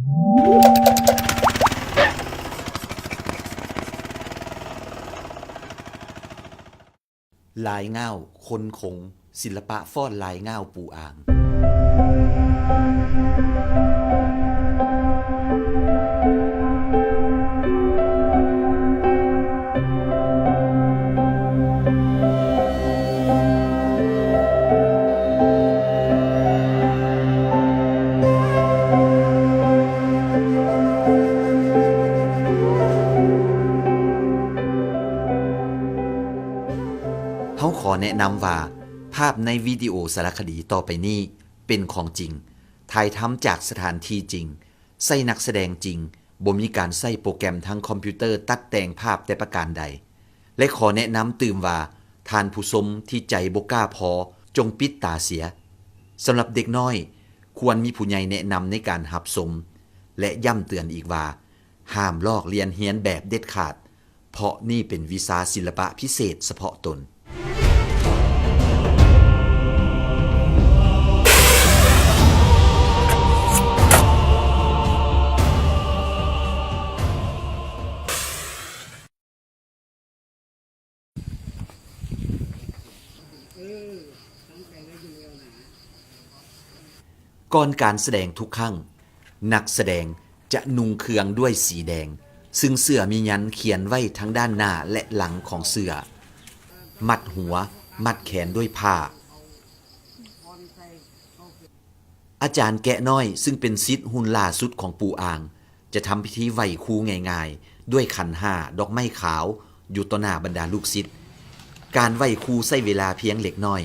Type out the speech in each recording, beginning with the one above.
ลายง่าวคนคงศิลปะฟ้อนลายง่าวปูอ่างเขาขอแนะนำว่าภาพในวิดีโอสารคดีต่อไปนี้เป็นของจริงถ่ายทำจากสถานที่จริงใส่นักแสดงจริงบ่มีการใส่โปรแกรมทางคอมพิวเตอร์ตัดแต่งภาพแต่ประการใดและขอแนะนำตื่มว่าท่านผู้ชมที่ใจบ่กล้าพอจงปิดตาเสียสำหรับเด็กน้อยควรมีผู้ใหญ่แนะนำในการรับชมและย้ำเตือนอีกว่าห้ามลอกเรียนเรียนแบบเด็ดขาดเพราะนี่เป็นวิชาศิลปะพิเศษเฉพาะตนก่อนการแสดงทุกครั้งนักแสดงจะนุ่งเครื่องด้วยสีแดงซึ่งเสื้อมียันเขียนไว้ทั้งด้านหน้าและหลังของเสื้อมัดหัวมัดแขนด้วยผ้าอาจารย์แกะน้อยซึ่งเป็นศิษย์หุ่นล่าสุดของปู่อ่างจะทำพิธีไหว้ครูง่ายๆด้วยขันห้าดอกไม้ขาวอยู่ต่อหน้าบรรดาลูกศิษย์การไหว้ครูใช้เวลาเพียงเล็กน้อย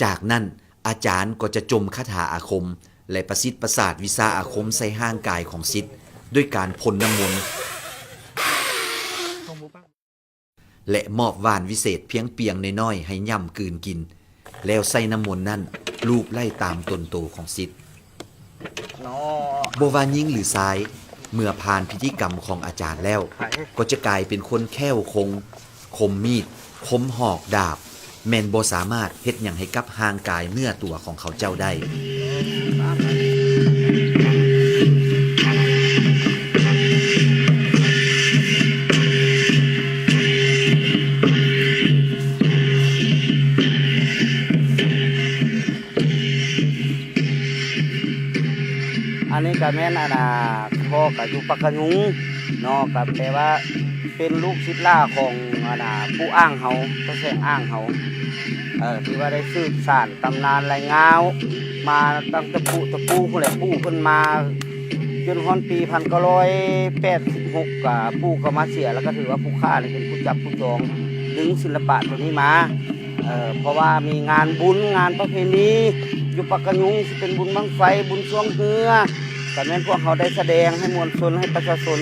จากนั้นอาจารย์ก็จะจมคาถาอาคมและประสิทธิ์ประสาทวิชาอาคมใส่ห่างกายของศิษย์ด้วยการพ่นน้ำมนต์และมอบว่านวิเศษเพียงเปียงน้อยๆให้ย่ำกืนกินแล้วใส่น้ำมนต์นั่นลูบไล่ตามตนโตของศิษย์บว่ายิ่งหรือซ้ายเมื่อผ่านพิธีกรรมของอาจารย์แล้วก็จะกลายเป็นคนแค้วคมมีดคมหอกดาบแม่นบ่สามารถเฮ็ดหยังให้กับห่างกายเนื้อตัวของเขาเจ้าได้อันนี้ก็แม่นพ่อก็อยู่ปักกะยุงเนาะก็แปลว่าเป็นลูกศิษย์ล่าของปู่อ้างเฮาตะแสงอ้างเฮาที่ว่าได้สืบสานตำนานรายงาวมาตั้งแต่ปู่ผู้แหละปู่เพิ่นมาจนฮอนปี1986ก็ปู่ก็มาเสียแล้วก็ถือว่าผู้ฆ่านี่เป็นผู้จับผู้จองดึงศิลปะตัวนี้มาเพราะว่ามีงานบุญงานประเพณีอยู่ปักกะยุงสิเป็นบุญบั้งไฟบุญช่วงเฮือก็แม่นพวกเขาได้แสดงให้มวลชนให้ประชาชน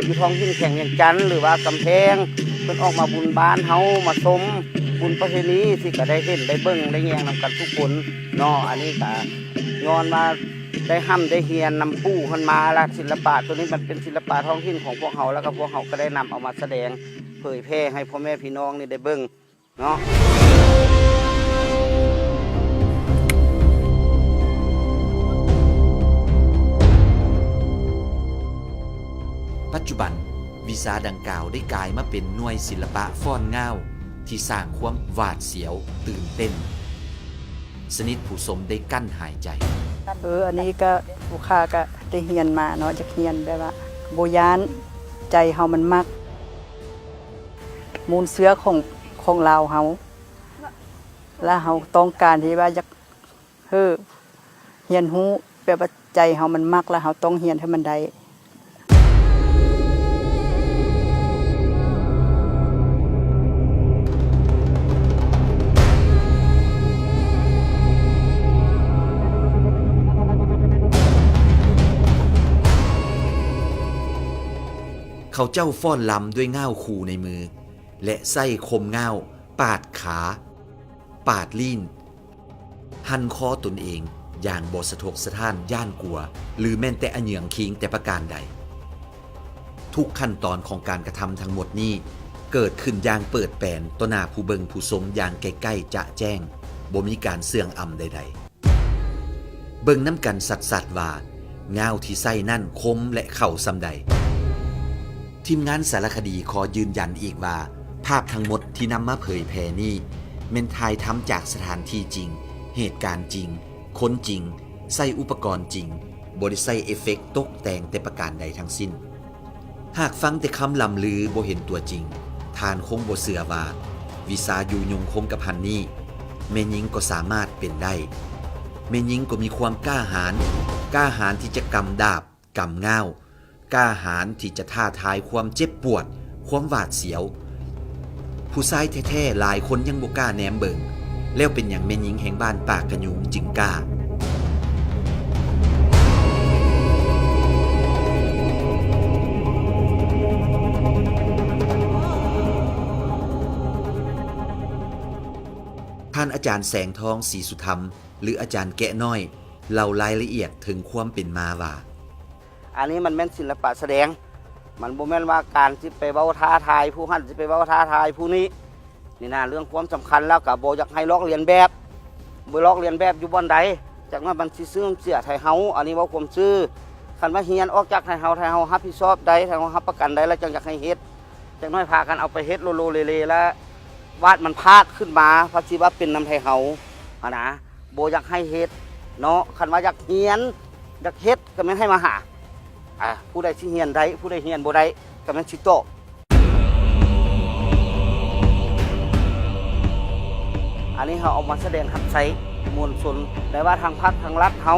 อยู่ท้องถิ่นแข่งอย่างจันทร์หรือว่ากำแพงเพิ่นออกมาบุญบ้านเฮามาชมบุญประเพณีสิก็ได้เห็นได้เบิ่งได้แยงนำกันทุกคนเนาะอันนี้ก็ย้อนมาได้ห้ำได้เฮียนนำปู่เพิ่นมาละศิลปะตัวนี้มันเป็นศิลปะท้องถิ่นของพวกเฮาแล้วก็พวกเฮาก็ได้นำเอามาแสดงเผยแพร่ให้พ่อแม่พี่น้องนี่ได้เบิ่งเนาะปัจจุบันวิชาดังกล่าวได้กลายมาเป็นหน่วยศิลปะฟ้อนง่าวที่สร้างความหวาดเสียวตื่นเต้นสนิทผู้ชมได้กั้นหายใจอันนี้ก็ผู้ค้าก็ได้เฮียนมาเนาะจะเฮียนแบบว่าโบยานใจเฮามันมักมูลเสือของลาวเฮาและเฮาต้องการที่ว่าจะเฮียนฮู้แบบว่าใจเฮามันมักแล้วเฮาต้องเฮียนให้มันได้เขาเจ้าฟ้อนลำด้วยง่าวคูในมือและไส้คมง่าวปาดขาปาดลิ้นหั่นคอตนเองอย่างบ่สะทกสะท้านย่านกลัวหรือแม่นแต่อันเหยืองคิงแต่ประการใดทุกขั้นตอนของการกระทำทั้งหมดนี้เกิดขึ้นอย่างเปิดแปลนต่อหน้าผู้เบิงผู้ชมอย่างใกล้ๆจะแจ้งบ่มีการเสื่องอำใดๆ เบิ่งน้ำกันสัดว่าเงาที่ใส่นั่นคมและเข่าซำใดทีมงานสารคดีขอยืนยันอีกว่าภาพทั้งหมดที่นำมาเผยแพร่นี้แม่นถ่ายทำจากสถานที่จริงเหตุการณ์จริงคนจริงใส่อุปกรณ์จริงบ่ได้ใส่เอฟเฟกต์ตกแต่งแต่ประการใดทั้งสิ้นหากฟังแต่คำลำลือบ่เห็นตัวจริงทานคงบ่เชื่อว่าวิสาอยู่ยงคงกระพันนี้แม่หญิงก็สามารถเป็นได้แม่หญิงก็มีความกล้าหาญที่จะกำดาบกำเงากล้าหาญที่จะท้าทายความเจ็บปวดความหวาดเสียวผู้ชายแท้ๆหลายคนยังบ่กล้าแนมเบิ่งแล้วเป็นอย่างแม่หญิงแห่งบ้านปากกระยุงจึงกล้าท่านอาจารย์แสงทองศรีสุธรรมหรืออาจารย์แกะน้อยเล่ารายละเอียดถึงความเป็นมาว่าอันนี้มันแม่นศิลปะแสดงมันบ่แม่นว่าการสิไปเว้าท้าทายผู้หันสิไปเว้าท้าทายผู้นี้นี่นะเรื่องความสำคัญแล้วก็บ่อยากให้ลอกเลียนแบบบ่ลอกเลียนแบบอยู่บ่อนใดจากนั้นมันสิเสื่อมเสียไทเฮาอันนี้เว้าความซื่อคันว่าเฮียนออกจากไทเฮารับผิดชอบได้ไทเฮารับประกันได้แล้วจังอยากให้เฮ็ดจักน้อยพากันเอาไปเฮ็ดโลเลๆแล้ววาดมันพาดขึ้นมาเพราะสิว่าเป็นนำไทเฮานะบ่อยากให้เฮ็ดเนาะคันว่าอยากเฮียนอยากเฮ็ดก็แม่นให้มาหาผู้ใดสิเฮียนได้ผู้ใดเฮียนบ่ได้ก็แม่นสิโตอันนี้เขาเอามาแสดงทับไซมวลชนแต่ว่าทางพรรคทางรัฐเขา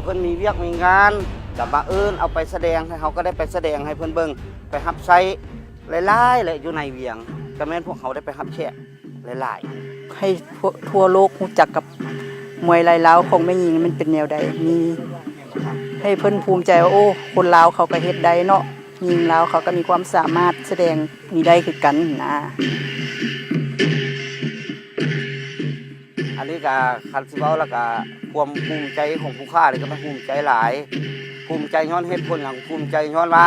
เพิ่นมีเวียกมีงานกับมาเอาไปแสดงให้เขาก็ได้ไปแสดงให้เพิ่นเบิ่งไปทับไซหลายๆและอยู่ในเวียงก็แม่นพวกเขาได้ไปทับแขกหลายๆให้ทั่วโลกรู้จักกับมวยลายลาวของแม่หญิงมันเป็นแนวใดมีให้เพิ่นภูมิใจว่าโอ้คนลาวเขาก็เฮ็ดได้เนาะหญิงลาวเขาก็มีความสามารถแสดงมีได้คือกันนะอันนี้ก็คันสิเว้าแล้วก็ความภูมิใจของผู้ค้านี่ก็มันภูมิใจหลายภูมิใจย้อนเฮ็ดผลหยังภูมิใจย้อนว่า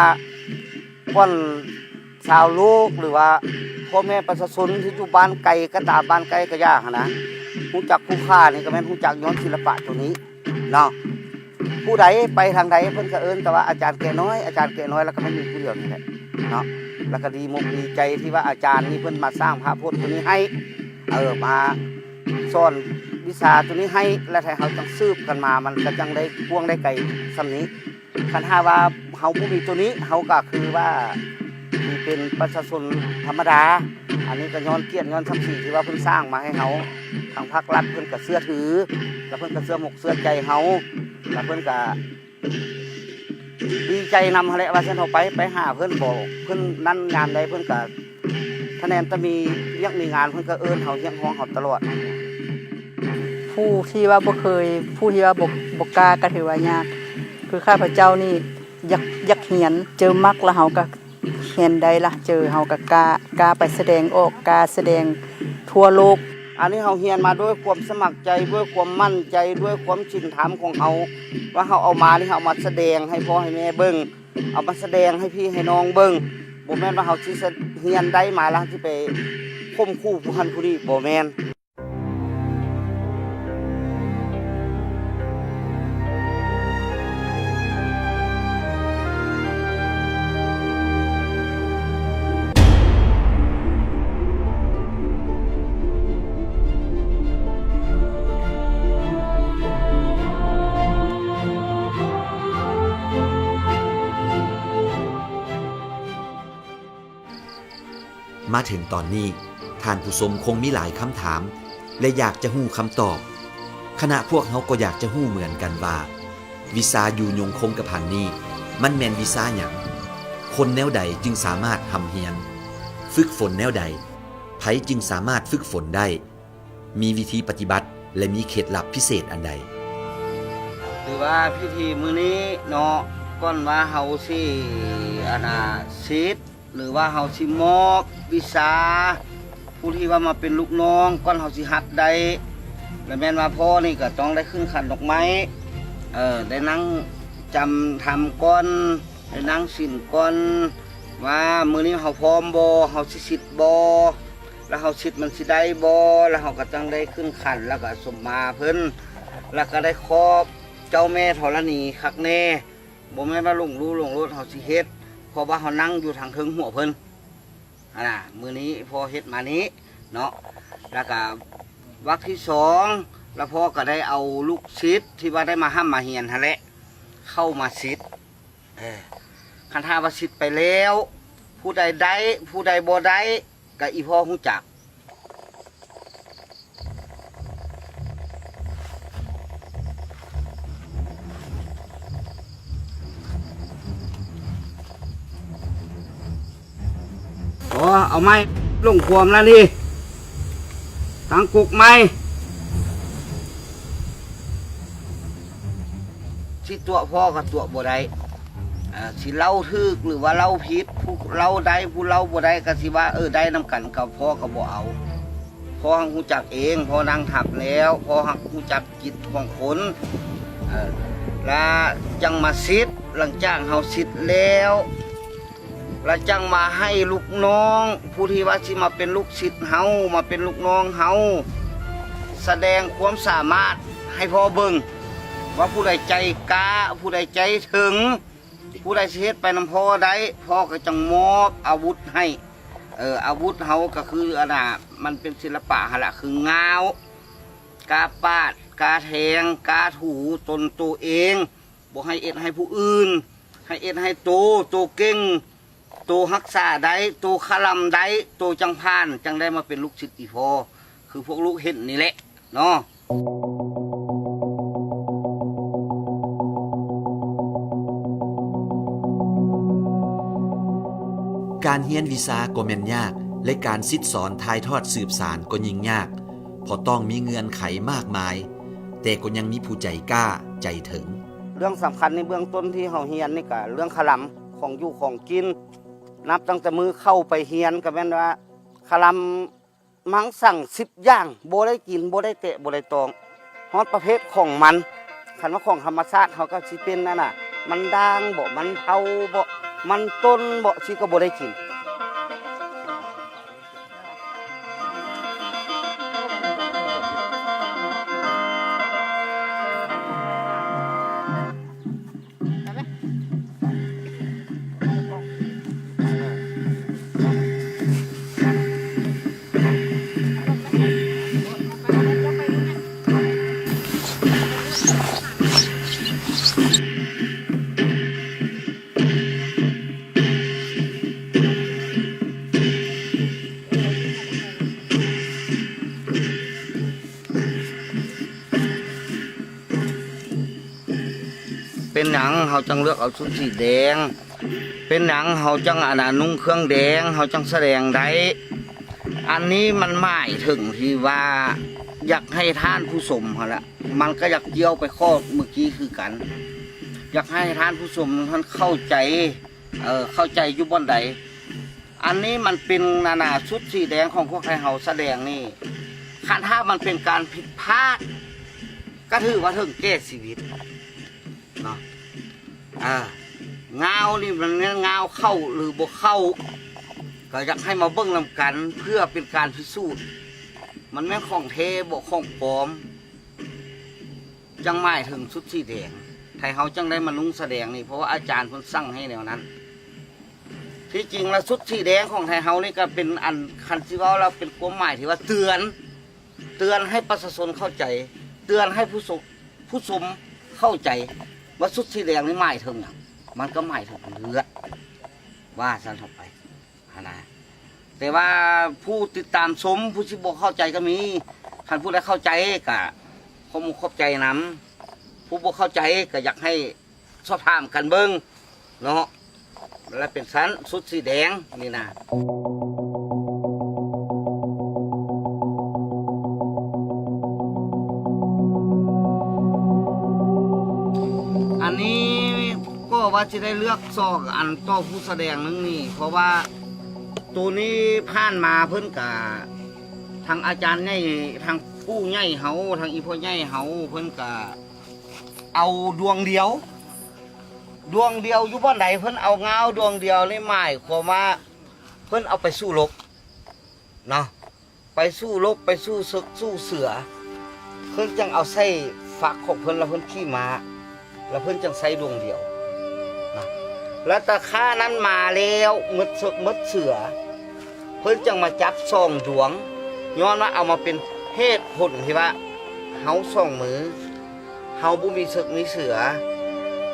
คนชาวโลกหรือว่าพ่อแม่ประชาชนที่อยู่บ้านไกลก็ตามบ้านไกลก็ยากนะรู้จักผู้ค้านี่ก็แม่นรู้จักย้อนศิลปะตัวนี้เนาะผู้ใดไปทางใดเพิ่นก็แต่ว่าอาจารย์แก่น้อยแล้วก็ไม่มีผู้เดียวนี่แหละเนาะแล้วก็ดีมุกดีใจที่ว่าอาจารย์นี่เพิ่นมาสร้างพระพุทธตัวนี้ให้มาสอนวิชาตัวนี้ให้และให้เขาจังสืบกันมามันก็จังได้กว้างได้ไกลส่ำนี้คันถ้าว่าเฮาบ่มีตัวนี้เฮาก็คือว่าเป็นประชาชนธรรมดาอันนี้ก็ย้อนเกียรติย้อนศักดิ์ศรีที่ว่าเพิ่นสร้างมาให้เฮาทางภาครัฐเพิ่นก็เชื่อถือแล้วเพิ่นก็เชื่อหมกเชื่อใจเฮาแล้วเพิ่นก็ดีใจนำอะไรว่าเช่นเขาไปหาเพิ่นบอกเพิ่นนั่นงานใดเพิ่นก็คะแนนจะมียังมีงานเพิ่นก็เขาเฮียงห้องเขาตลอดผู้ที่ว่าบ่เคยผู้ที่ว่าบ่กล้าก็ถือว่ายากคือข้าพเจ้านี่อยากเรียนเจอมักแล้วเฮาก็เรียนได้ล่ะเจอเฮาก็กล้าไปแสดงออกกล้าแสดงทั่วโลกอันนี้เฮาเรียนมาด้วยความสมัครใจด้วยความมั่นใจด้วยความชินธรรมของเฮาว่าเฮาเอามานี่เฮามาแสดงให้พ่อให้แม่เบิ่งเอามาแสดงให้พี่ให้น้องเบิ่งบ่แม่นว่าเฮาสิเรียนได้มาแล้วสิไปข่มขู่ผู้หันผู้นี้บ่แม่นมาถึงตอนนี้ท่านผู้ชมคงมีหลายคำถามและอยากจะฮู้คำตอบขณะพวกเขาก็อยากจะฮู้เหมือนกันว่าวิชาอยู่ยงคงกระพันนี้มันแม่นวิชาหยังคนแนวใดจึงสามารถทำเฮียนฝึกฝนแนวใดไผจึงสามารถฝึกฝนได้มีวิธีปฏิบัติและมีเคล็ดลับพิเศษอันใดหรือว่าพิธีมื้อนี้เนาะก่อนว่าเฮาสิศิษย์หรือว่าเฮาสิมอบวิชาผู้ที่ว่ามาเป็นลูกน้องก่อนเฮาสิหัดได้แล้วแม่นว่าพ่อนี่ก็ต้องได้ขึ้นขันดอกไม้ได้นั่งจำทำก่อนได้นั่งศีลก่อนว่ามื้อนี้เฮาพร้อมบ่เฮาสิศิษย์บ่แล้วเฮาศิษย์มันสิได้บ่แล้วเฮาก็ต้องได้ขึ้นขันแล้วก็สมมาเพิ่นแล้วก็ได้ครอบ เจ้าแม่ธรณีคักแน่บ่แม่นว่าลงรู้ลงรถเฮาสิเฮ็ดเพราะว่าเฮานั่งอยู่ทางเทิงหัวเพิ่นมื้อนี้พอเฮ็ดมานี้เนาะแล้วก็วรรคที่2แล้วพ่อก็ได้เอาลูกศิษย์ที่ว่าได้มาห้ำมาเฮียนหั่นแหละเข้ามาศิษย์คันถ้าว่าศิษย์ไปแล้วผู้ใดได้ผู้ใดบ่ได้ก็อีพ่อฮู้จักเอาไม้ลงความแล้วนี่ตั้งกุกไม้สิตัวพ่อกับตัวบ่ได้สิเล่าทึกหรือว่าเล่าผิดผู้เล่าได้ผู้เล่าบ่ได้ก็สิว่าได้นำกันกับพ่อก็บ่เอาพ่อหักฮู้จักเองพ่อนั่งถักแล้วพ่อหักฮู้จักจิตของคนแล้วจังมาซิดหลังจากเฮาซิดแล้วแล้วจังมาให้ลูกน้องผู้ที่ว่าสิมาเป็นลูกศิษย์เฮามาเป็นลูกน้องเฮาแสดงความสามารถให้พ่อเบิ่งว่าผู้ใดใจกล้าผู้ใดใจถึงผู้ใดสิเฮ็ดไปนำพ่อได้พ่อก็จังมอบอาวุธให้อาวุธเฮาก็คือมันเป็นศิลปะหั่นล่ะคืองาวกาปาดกาแทงกาถูตนตัวเองบ่ให้เอ็ดให้ผู้อื่นให้เอ็ดให้โตเก่งโตรักษาได้โตคลำได้โตจังพานจังได้มาเป็นลูกศิษย์อีพ่อคือพวกลูกเห็นนี่แหละเนาะการเรียนวิชาก็แม่นยากและการซิดสอนถ่ายทอดสืบสานก็ยิ่งยากเพราะต้องมีเงื่อนไขมากมายแต่ก็ยังมีผู้ใจกล้าใจถึงเรื่องสำคัญในเบื้องต้นที่เฮาเรียนนี่ก็เรื่องคลำของอยู่ของกินนับตั้งแต่มือเข้าไปเรียนก็แม่นว่าคลำมังสั่ง10อย่างบ่ได้กินบ่ได้เตะบ่ได้ตองฮอดประเภทของมันคันว่าของธรรมชาติเฮาก็สิเป็นนั่นน่ะมันด่างบ่มันเผาบ่มันต้นบ่สิก็บ่ได้กินเป็นหนังเฮาจังเลือกเอาชุดสีแดงเป็นหนังเฮาจังนุ่งเครื่องแดงเฮาจังแสดงได้อันนี้มันหมายถึงที่ว่าอยากให้ท่านผู้ชมหั่นล่ะมันก็อยากเกี่ยวไปข้อเมื่อกี้คือกันอยากให้ท่านผู้ชมท่านเข้าใจเข้าใจอยู่บ่อนใดอันนี้มันเป็นชุดสีแดงของพวกไทยเฮาแสดงนี่คันถ้ามันเป็นการผิดพลาดก็ถือว่าถึงแก้ชีวิตเนาะเงานี่มันเงาเข้าหรือบ่เข้าก็อยากให้มาเบิ่งนำกันเพื่อเป็นการพิสูจน์มันแม่นของเทบ่ของปลอมจังหมายถึงชุดสีแดงไทยเฮาจังได้มานุ่งแสดงนี่เพราะว่าอาจารย์เพิ่นสั่งให้แนวนั้นที่จริงแล้วชุดสีแดงของไทยเฮานี่ก็เป็นอันคันที่ว่าเราเป็นความหมายที่ว่าเตือนให้ประชาชนเข้าใจเตือนให้ผู้ชมเข้าใจว่าชุดสีแดงนี่หมายถึงมันก็หมายถึงเลือดว่าสั้นเข้าไปนะแต่ว่าผู้ติดตามชมผู้ที่บอกเข้าใจก็มีท่านผู้ใดเข้าใจก็ข้อมูลเข้าใจนำผู้บอกเข้าใจก็อยากให้สอบถามกันเบิ้งเนาะแล้วเป็นชั้นชุดสีแดงนี่นะอันนี้ก็ว่าจะได้เลือกซอกอันต่อผู้แสดงนึงนี่เพราะว่าตัวนี้ผ่านมาเพิ่นกับทางอาจารย์ใหญ่ทางผู้ใหญ่เฮาทางอีพ่อใหญ่เฮาเพิ่นกับเอาดวงเดียวอยู่บ่อนใดเพิ่นเอาเงาดวงเดียวนี่หมายความว่าเพิ่นเอาไปสู้รบเนาะไปสู้รบไปสู้ศึกสู้เสือเพิ่นจังเอาใส่ฝักของเพิ่นแล้วเพิ่นขี่ม้า แล้วเพิ่นจังใส่ดวงเดียวนะแล้วตะค่านั้นมาแล้วมดสึกมดเสือเพิ่นจังมาจับส่องดวงย้อนว่าเอามาเป็นเหตุผลที่ว่าเฮาส่องมือเฮาบ่มีสึกมีเสือ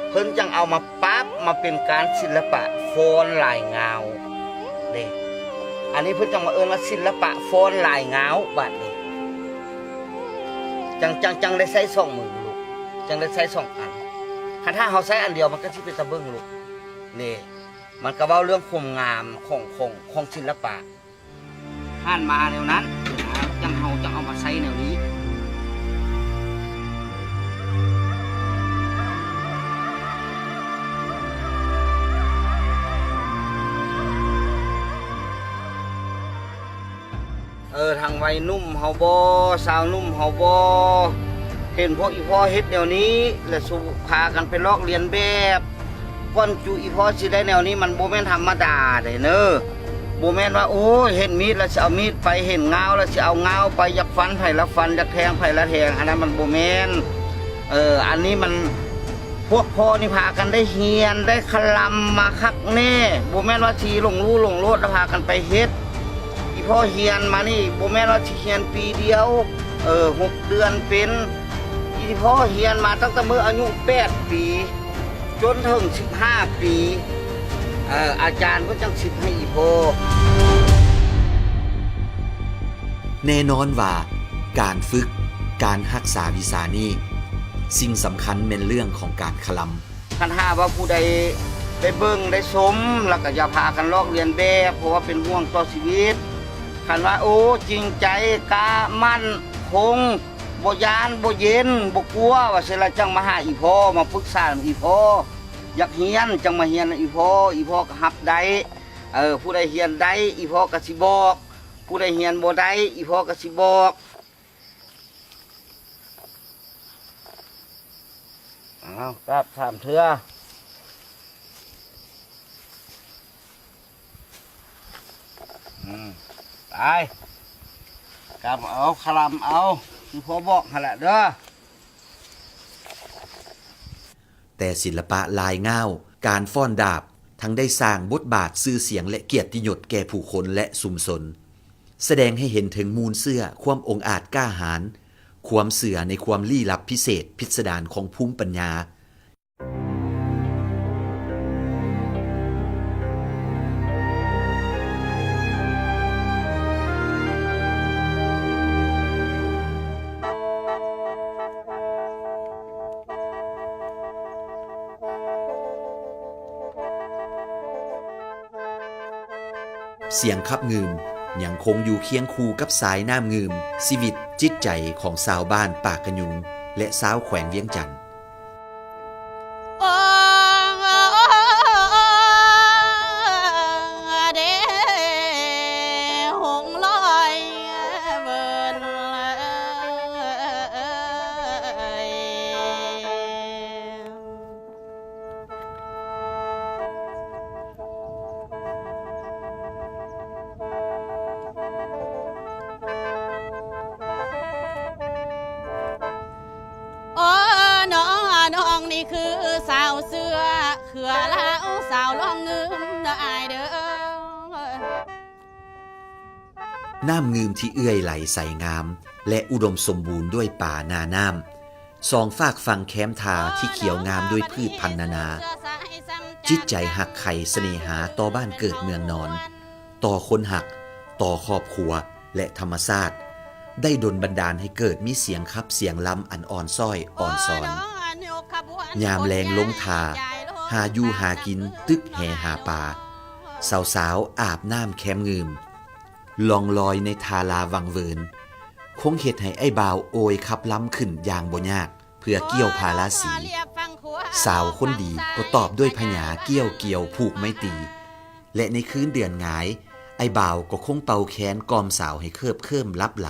เพิ่นจังเอามาปั๊บมาเป็นการศิลปะฟ้อนลายเงาเด้อันนี้เพิ่นจังมาเอิ้นว่าศิลปะฟ้อนลายเงาบัดนี้จังได้ใช้สองมือลูกจังได้ใช้สองอันถ้าเฮาใช้อันเดียวมันก็สิเป็นตะเบิ่งลูกนี่มันก็เว้าเรื่องความงามของศิลปะผ่านมาแนวนั้นจังเฮาจังเอามาใช้แนวนี้ทางวัยนุ่มเฮาบ่สาวนุ่มเฮาบ่เห็นพวกอีพ่อเฮ็ดแนวนี้และสุพากันไปลอกเรียนแบบก้อนจูอีพ่อสิได้แนวนี้มันบ่แม่นธรรมดาเด้เน้อบ่แม่นว่าโอ้ยเห็นมีดแล้วสิเอามีดไปเห็นเงาแล้วสิเอาเงาไปอยากฟันไผละฟันอยากแทงไผละแทงอันนั้นมันบ่แม่นอันนี้มันพวกพ่อนี่พากันได้เฮียนได้คลำมาคักแน่บ่แม่นว่าสิลงรู้ลงโลดแล้วพากันไปเฮ็ดพ่อเฮียนมานี่บ่แม่นว่าสิเฮียนปีเดียว6 เดือนเป็นอีพ่อเฮียนมาตั้งแต่เมื่ออายุ8 ปีจนถึง15 ปีอาจารย์ก็จังสิให้อีพ่อแน่นอนว่าการฝึกการรักษาวิชานี้สิ่งสำคัญเป็นเรื่องของการคลำคันหาว่าผู้ใดได้เบิ่งได้ชมแล้วก็อย่าพากันลอกเรียนแบบเพราะว่าเป็นห่วงต่อชีวิตคันว่าโอ้จริงใจกล้ามั่นคงบ่ยานบ่เย็นบ่กลัวว่าสิละจังมาหาอีพ่อมาปรึกษาอีพ่ออยากเฮียนจังมาเฮียนอีพ่อก็รับได้ผู้ใดเฮียนได้อีพ่อก็สิบอกผู้ใดเฮียนบ่ได้อีพ่อก็สิบอกครับ3 เทื่อไปกำเอาคลำเอาที่พ่อบอกหั่นแหละเด้อแต่ศิลปะลายเงาการฟ้อนดาบทั้งได้สร้างบทบาทชื่อเสียงและเกียรติยศแก่ผู้คนและชุมชนแสดงให้เห็นถึงมูลเสื้อความองอาจกล้าหาญความเสื่อในความลี้ลับพิเศษพิสดารของภูมิปัญญาเสียงคับงืมยังคงอยู่เคียงคู่กับสายน้ำงืมชีวิตจิตใจของชาวบ้านปากกะยุงและชาวแขวงเวียงจันทน์นี่คือสาวเสื้อเขือแล้วสาวลองงืมเด้ออายเด้อน้ำงืมที่เอื้อยไหลใสงามและอุดมสมบูรณ์ด้วยป่านาน้ำสองฝากฝั่งแคมทาที่เขียวงามด้วยพืชพันธุ์นานาจิตใจหักไข่เสน่หาต่อบ้านเกิดเมืองนอนต่อคนหักต่อครอบครัวและธรรมชาติได้ดลบันดาลให้เกิดมีเสียงคับเสียงลำอันอ่อนส้อยอ่อนซอนยามแรงลงทาหาอยู่หากินตึกแห่หาปลาสาวๆอาบน้ำแคมงืมลองลอยในทาลาวังเวินคงเฮ็ดให้ไอ้บ่าวโอยขับล้ำขึ้นอย่างบ่ยากเพื่อเกี่ยวพาราสีสาวคนดีก็ตอบด้วยพญาเกี่ยวผูกไม้ตีและในคืนเดือนหงายไอ้บ่าวก็คงเป่าแขนกอมสาวให้เคิบลับไหล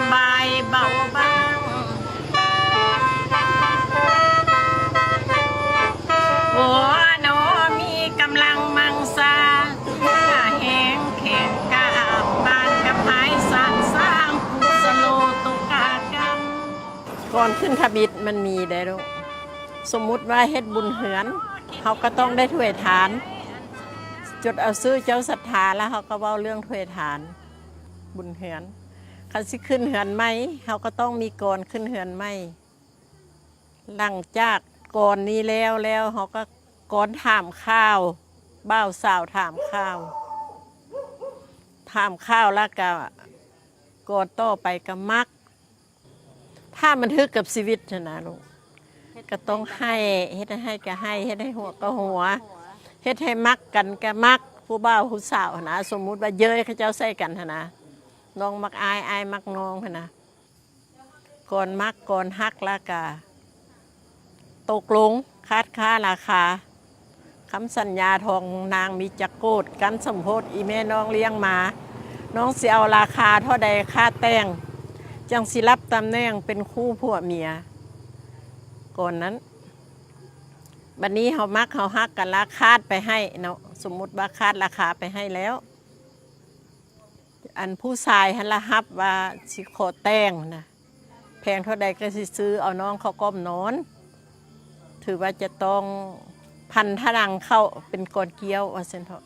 ำบายเบาบางหัวหนอมีกำลังมังสาแหงแข็งกาบานกับหายสานสร้างกุศโลตุกากรรมก่อนขึ้นทบิดมันมีได้ลูกสมมุติว่าเฮ็ดบุญเหือนเขาก็ต้องได้ถ้วยทานจดเอาซื้อเจ้าศรัทธาแล้วเขาก็เว้าเรื่องถ้วยทานบุญเหือนคันสิขึ้นเหือนไหมเขาก็ต้องมีกรขึ้นเหือนไหมหลังจากกรนี้แล้วเขาก็กรถามข้าวบ่าวสาวถามข้าวแล้วก็กรต่อไปก็มักถ้ามันทึกกับชีวิตนะลูกก็ต้องให้เฮ็ดให้ก็ให้เฮ็ดให้หัวก็หัวเฮ็ดให้มักกันก็มักผู้บ่าวผู้สาวนะสมมุติว่าเย้ยเขาเจ้าใส่กันนะน้องมักอายมักน้องนะก่อนมักก่อนฮักแล้วก็ตกลงคาดค่าราคาคำสัญญาทองนางมีจักโกดกันสมโพธิอีแม่น้องเลี้ยงมาน้องสิเอาราคาเท่าใดค่าแต่งจังสิรับตำแหน่งเป็นคู่ผัวเมียก่อนนั้นบัดนี้เขามักเขาฮักกันราคาไปให้เนาะสมมุติว่าคาดราคาไปให้แล้วอันผู้ชายหันละฮับว่าสิขอแต่งนะแพงเท่าใดก็สิซื้อเอาน้องเขาก้มนอนถือว่าจะต้องพันธนังเข้าเป็นก้อนเกี้ยวว่าเส้นเถาะ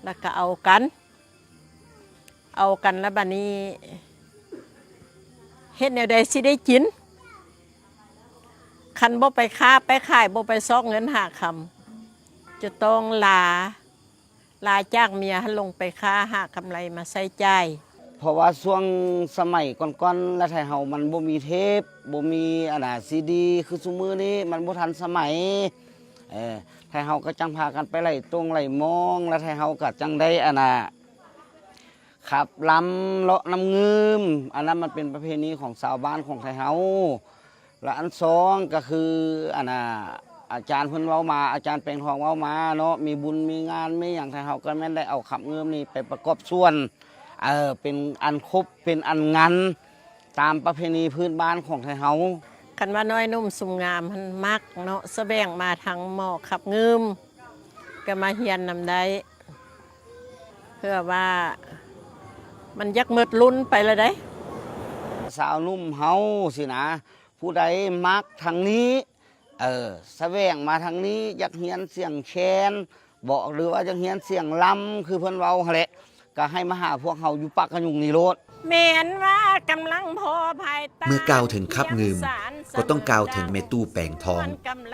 แล้วก็เอากันแล้วบัดนี้เฮ็ดแนวใดสิได้กินคันบ่ไปค้าไปขายบ่ไปซอกเงินหาคำจะต้องลาจากเมียให้ลงไปค้าหากำไรมาใส่ใจเพราะว่าช่วงสมัยก่อนๆแล้วไทยเฮามันบ่มีเทปบ่มีซีดีคือซุมื้อนี้มันบ่ทันสมัยไทยเฮาก็จังพากันไปไล่ตรงไล่มองแล้วไทยเฮาก็จังได้ขับลำเลาะน้ำงืมอันนั้นมันเป็นประเพณีของชาวบ้านของไทยเฮาและอันสองก็คืออาจารย์เพิ่นเว้ามาอาจารย์แปลงทองเว้ามาเนาะมีบุญมีงานมีอย่างไทยเฮาก็แม่นได้เอาขับเงิมนี่ไปประกอบส่วนเป็นอันครบเป็นอันงันตามประเพณีพื้นบ้านของไทยเฮาคันว่าน้อยนุ่มสุมงามมันมักเนาะแสวงมาทางหมอขับงืมก็มาเฮียนนำได้เพื่อว่ามันยักมืดลุ้นไปเลยได้สาวนุ่มเฮาสินะผู้ใดมักทางนี้แสวงมาทางนี้อยากเฮียนเสียงแคนบอกหรือว่าอยากเฮียนเสียงลำคือเพิ่นเว้าหั่นแหละก็ให้มาหาพวกเฮาอยู่ปากกะยุงนี่โลดแม่นว่ากำลังพอภายใต้เมื่อกล่าวถึงคับงืมก็ต้องกล่าวถึงแม่ตู้แปลงทอง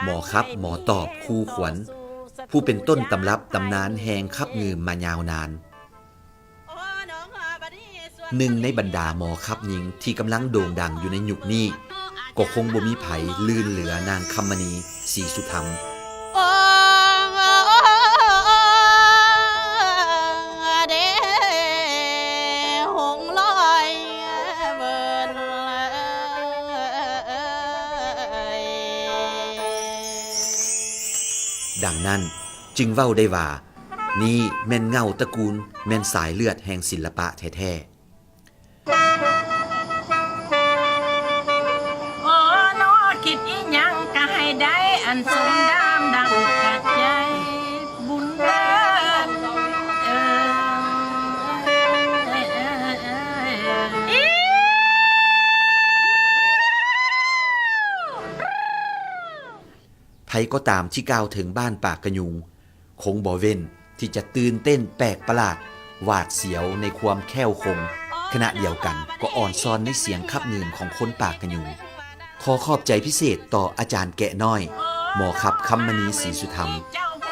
หมอครับหมอตอบคู่ขวัญผู้เป็นต้นตำรับตำนานแห่งคับงืมมายาวนานหนึ่งในบรรดาหมอคับหญิงที่กำลังโด่งดังอยู่ในยุคนี้ก็คงบ่มีไผลื่นเหลือนางคำมณีศรีสุธรรมดังนั้นจึงเว้าได้ว่านี่แม่นเงาตระกูลแม่นสายเลือดแห่งศิลปะแท้ๆคิดอีหยังก็ให้ได้อันสมดามดังกัดใจบุญเดินไผก็ตามที่กล่าวถึงบ้านปากกะยุงคงบ่เว้นที่จะตื่นเต้นแปลกประหลาดหวาดเสียวในความแค้วคงขณะเดียวกันก็อ่อนซ้อนในเสียงคับเงินของคนปากกะยุงขอขอบใจพิเศษต่ออาจารย์แกะน้อยหมอคับคำมณีศรีสุธรรม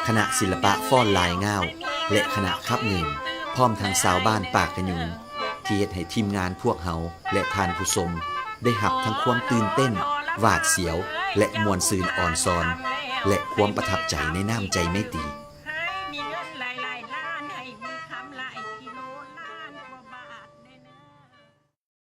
คณะศิลปะฟ้อนลายง่าวและคณะคับเงินพร้อมทางสาวบ้านปากกะยุงที่เฮ็ดให้ทีมงานพวกเฮาและทานผู้ชมได้หับทั้งความตื่นเต้นหวาดเสียวและมวลซืนอ่อนซ้อนและความประทับใจในน้ำใจไม่ตี